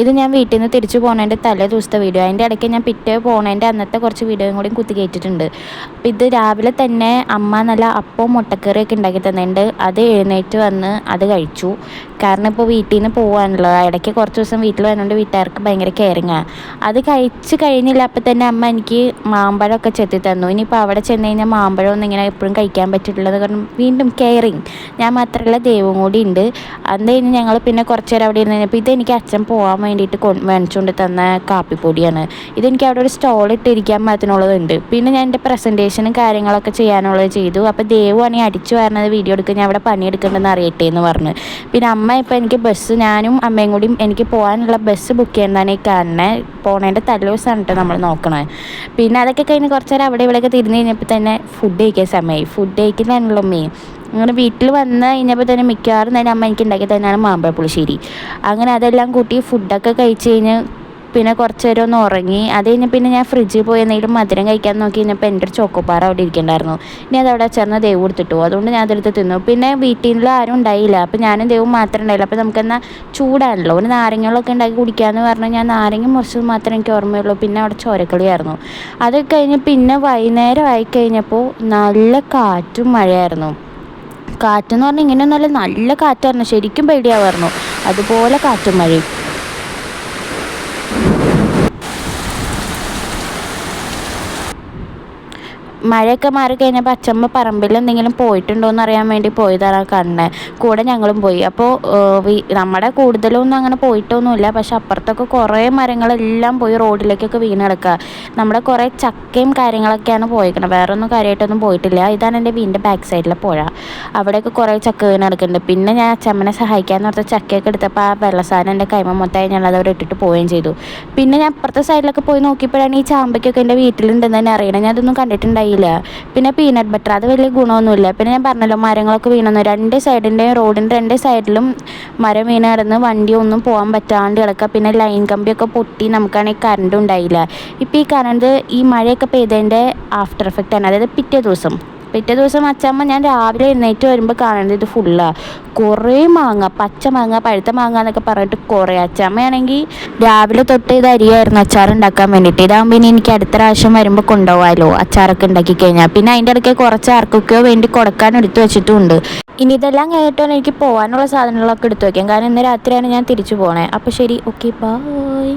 ഇത് ഞാൻ വീട്ടിൽ നിന്ന് തിരിച്ചു പോകുന്നതിൻ്റെ തലേ ദിവസത്തെ വീഡിയോ. അതിൻ്റെ ഇടയ്ക്ക് ഞാൻ പിറ്റേ പോകുന്നതിൻ്റെ അന്നത്തെ കുറച്ച് വീഡിയോയും കൂടി കുത്തി കയറ്റിയിട്ടുണ്ട്. അപ്പോൾ ഇത് രാവിലെ തന്നെ അമ്മ നല്ല അപ്പവും മുട്ടക്കറിയൊക്കെ ഉണ്ടാക്കി തന്നിട്ടുണ്ട്. അത് എഴുന്നേറ്റ് വന്ന് അത് കഴിച്ചു. കാരണം ഇപ്പോൾ വീട്ടിൽ നിന്ന് പോകാനുള്ള ഇടയ്ക്ക് കുറച്ച് ദിവസം വീട്ടിൽ വന്നുകൊണ്ട് വീട്ടുകാർക്ക് ഭയങ്കര കെയറിങ്ങാണ്. അത് കഴിച്ച് കഴിഞ്ഞില്ല അപ്പോൾ തന്നെ അമ്മ എനിക്ക് മാമ്പഴമൊക്കെ ചെത്തി തന്നു. ഇനിയിപ്പോൾ അവിടെ ചെന്ന് കഴിഞ്ഞാൽ മാമ്പഴമൊന്നും ഇങ്ങനെ എപ്പോഴും കഴിക്കാൻ പറ്റിയിട്ടുള്ളത് കാരണം വീണ്ടും കെയറിങ്. ഞാൻ മാത്രമല്ല ദൈവം കൂടി ഉണ്ട്. അത് കഴിഞ്ഞ് ഞങ്ങൾ പിന്നെ കുറച്ച് നേരം അവിടെ ഇരുന്ന് കഴിഞ്ഞപ്പോൾ ഇതെനിക്ക് അച്ഛൻ പോകാൻ വേണ്ടിയിട്ട് മേടിച്ചുകൊണ്ട് തന്ന കാപ്പിപ്പൊടിയാണ്. ഇതെനിക്ക് അവിടെ ഒരു സ്റ്റോൾ ഇട്ടിരിക്കാൻ പാകത്തിനുള്ളതുണ്ട്. പിന്നെ ഞാൻ എൻ്റെ പ്രസൻറ്റേഷനും കാര്യങ്ങളൊക്കെ ചെയ്യാനുള്ളത് ചെയ്തു. അപ്പോൾ ദേവുവാണെങ്കിൽ അടിച്ചു വരുന്നത് വീഡിയോ എടുക്കുക, ഞാൻ അവിടെ പണിയെടുക്കേണ്ടതെന്ന് അറിയട്ടെ എന്ന് പറഞ്ഞു. പിന്നെ അമ്മ ഇപ്പോൾ എനിക്ക് ഞാനും അമ്മയും കൂടി എനിക്ക് പോകാനുള്ള ബസ് ബുക്ക് ചെയ്യുന്നതാണ് ഈ കാണുന്നത്. പോണേൻ്റെ തലേ ദിവസമാണ് കേട്ടോ നമ്മൾ നോക്കണത്. പിന്നെ അതൊക്കെ കഴിഞ്ഞ് കുറച്ച് നേരം അവിടെ ഇവിടെയൊക്കെ തിരിഞ്ഞ് കഴിഞ്ഞപ്പോൾ തന്നെ ഫുഡ് കഴിക്കാൻ സമയമായി. ഫുഡ് കഴിക്കുന്നതാണല്ലോ മെയിൻ. അങ്ങനെ വീട്ടിൽ വന്ന് കഴിഞ്ഞപ്പോൾ തന്നെ മിക്കവാറും തന്നെ അമ്മ എനിക്ക് ഉണ്ടാക്കി തന്നെയാണ് മാമ്പഴ പുളിശ്ശേരി. അങ്ങനെ അതെല്ലാം കൂട്ടി ഫുഡൊക്കെ കഴിച്ച് കഴിഞ്ഞ് പിന്നെ കുറച്ച് നേരം ഒന്ന് ഉറങ്ങി. അത് കഴിഞ്ഞ് പിന്നെ ഞാൻ ഫ്രിഡ്ജിൽ പോയി എന്തെങ്കിലും മധുരം കഴിക്കാൻ നോക്കി കഴിഞ്ഞപ്പോൾ എൻ്റെ ഒരു ചോക്കോപ്പാറ അവിടെ ഇരിക്കണ്ടായിരുന്നു. ഇനി അതവിടെ ചേർന്ന് ദേവ് കൊടുത്തിട്ടു. അതുകൊണ്ട് ഞാൻ അതെടുത്ത് തിന്നു. പിന്നെ വീട്ടിൽ നിന്ന് ആരും ഉണ്ടായില്ല. അപ്പോൾ ഞാനും ദേവും മാത്രമേ ഉണ്ടായില്ല. അപ്പോൾ നമുക്കെന്നാൽ ചൂടാണല്ലോ, ഒരു നാരങ്ങളൊക്കെ ഉണ്ടാക്കി കുടിക്കാമെന്ന് പറഞ്ഞാൽ ഞാൻ നാരങ്ങ മുറിച്ചത് മാത്രമേ എനിക്ക് ഓർമ്മയുള്ളൂ. പിന്നെ അവിടെ ചോരക്കളിയായിരുന്നു. അത് കഴിഞ്ഞ് പിന്നെ വൈകുന്നേരം ആയിക്കഴിഞ്ഞപ്പോൾ നല്ല കാറ്റും മഴയായിരുന്നു. കാറ്റെന്ന് പറഞ്ഞാൽ ഇങ്ങനെയൊന്നുമല്ല, നല്ല കാറ്റായിരുന്നു. ശരിക്കും പേടിയാവായിരുന്നു. അതുപോലെ കാറ്റും മഴയും. മഴയൊക്കെ മാറിക്കഴിഞ്ഞപ്പോൾ അച്ചമ്മ പറമ്പിൽ എന്തെങ്കിലും പോയിട്ടുണ്ടോ എന്ന് അറിയാൻ വേണ്ടി പോയതാണ് കണ്ണേ. കൂടെ ഞങ്ങളും പോയി. അപ്പോൾ നമ്മുടെ കൂടുതലൊന്നും അങ്ങനെ പോയിട്ടൊന്നുമില്ല. പക്ഷെ അപ്പുറത്തൊക്കെ കുറേ മരങ്ങളെല്ലാം പോയി റോഡിലേക്കൊക്കെ വീണ് കിടക്കുക. നമ്മുടെ കുറേ ചക്കയും കാര്യങ്ങളൊക്കെയാണ് പോയിരിക്കുന്നത്. വേറെ ഒന്നും കാര്യമായിട്ടൊന്നും പോയിട്ടില്ല. ഇതാണ് എൻ്റെ വീടിൻ്റെ ബാക്ക് സൈഡിലെ പുഴ. അവിടെയൊക്കെ കുറേ ചക്ക വീണ് കിടക്കുന്നുണ്ട്. പിന്നെ ഞാൻ അച്ചമ്മനെ സഹായിക്കാമെന്ന് പറഞ്ഞ ചക്കയൊക്കെ എടുത്തപ്പോൾ ആ വെള്ളസാധനം എൻ്റെ കൈമ മൊത്തമായി ഞാനത് അവിടെ ഇട്ടിട്ട് പോവുകയും ചെയ്തു. പിന്നെ ഞാൻ അപ്പുറത്തെ സൈഡിലൊക്കെ പോയി നോക്കിയപ്പോഴാണ് ഈ ചാമ്പയ്ക്കൊക്കെ എൻ്റെ വീട്ടിലുണ്ടെന്ന് തന്നെ അറിയണം. ഞാൻ അതൊന്നും കണ്ടിട്ടുണ്ടായി. പിന്നെ പീനട്ട് ബട്ടർ അത് വലിയ ഗുണമൊന്നുമില്ല. പിന്നെ ഞാൻ പറഞ്ഞല്ലോ മരങ്ങളൊക്കെ വീണെന്ന്. റോഡിൻ്റെ രണ്ട് സൈഡിലും മരം വീണ് കിടന്ന് വണ്ടിയൊന്നും പോകാൻ പറ്റാണ്ട് കിടക്കുക. പിന്നെ ലൈൻ കമ്പിയൊക്കെ പൊട്ടി നമുക്കാണെങ്കിൽ കറണ്ടും ഉണ്ടായില്ല. ഇപ്പോൾ ഈ കറണ്ട് ഈ മഴയൊക്കെ പെയ്തതിൻ്റെ ആഫ്റ്റർ എഫക്റ്റാണ്. അതായത് പിറ്റേ ദിവസം അച്ചമ്മ ഞാൻ രാവിലെ എഴുന്നേറ്റ് വരുമ്പോൾ കാണുന്നത് ഇത് ഫുള്ളാണ്. കുറേ മാങ്ങ, പച്ച മാങ്ങ, പഴുത്ത മാങ്ങ എന്നൊക്കെ പറഞ്ഞിട്ട് കുറേ. അച്ചമ്മയാണെങ്കിൽ രാവിലെ തൊട്ട് ഇത് അരിയായിരുന്നു അച്ചാർ ഉണ്ടാക്കാൻ വേണ്ടിയിട്ട്. ഇതാകുമ്പോൾ ഇനി എനിക്ക് അടുത്ത പ്രാവശ്യം വരുമ്പോൾ കൊണ്ടുപോകാമല്ലോ അച്ചാറൊക്കെ ഉണ്ടാക്കി കഴിഞ്ഞാൽ. പിന്നെ അതിൻ്റെ ഇടയ്ക്ക് കുറച്ച് ആർക്കൊക്കെയോ വേണ്ടി കൊടുക്കാൻ എടുത്തു വെച്ചിട്ടുമുണ്ട്. ഇനി ഇതെല്ലാം കഴിഞ്ഞിട്ടാണ് എനിക്ക് പോകാനുള്ള സാധനങ്ങളൊക്കെ എടുത്തു വയ്ക്കാം. കാരണം ഇന്ന് രാത്രിയാണ് ഞാൻ തിരിച്ചു പോകണേ. അപ്പോൾ ശരി, ഓക്കെ, ബൈ.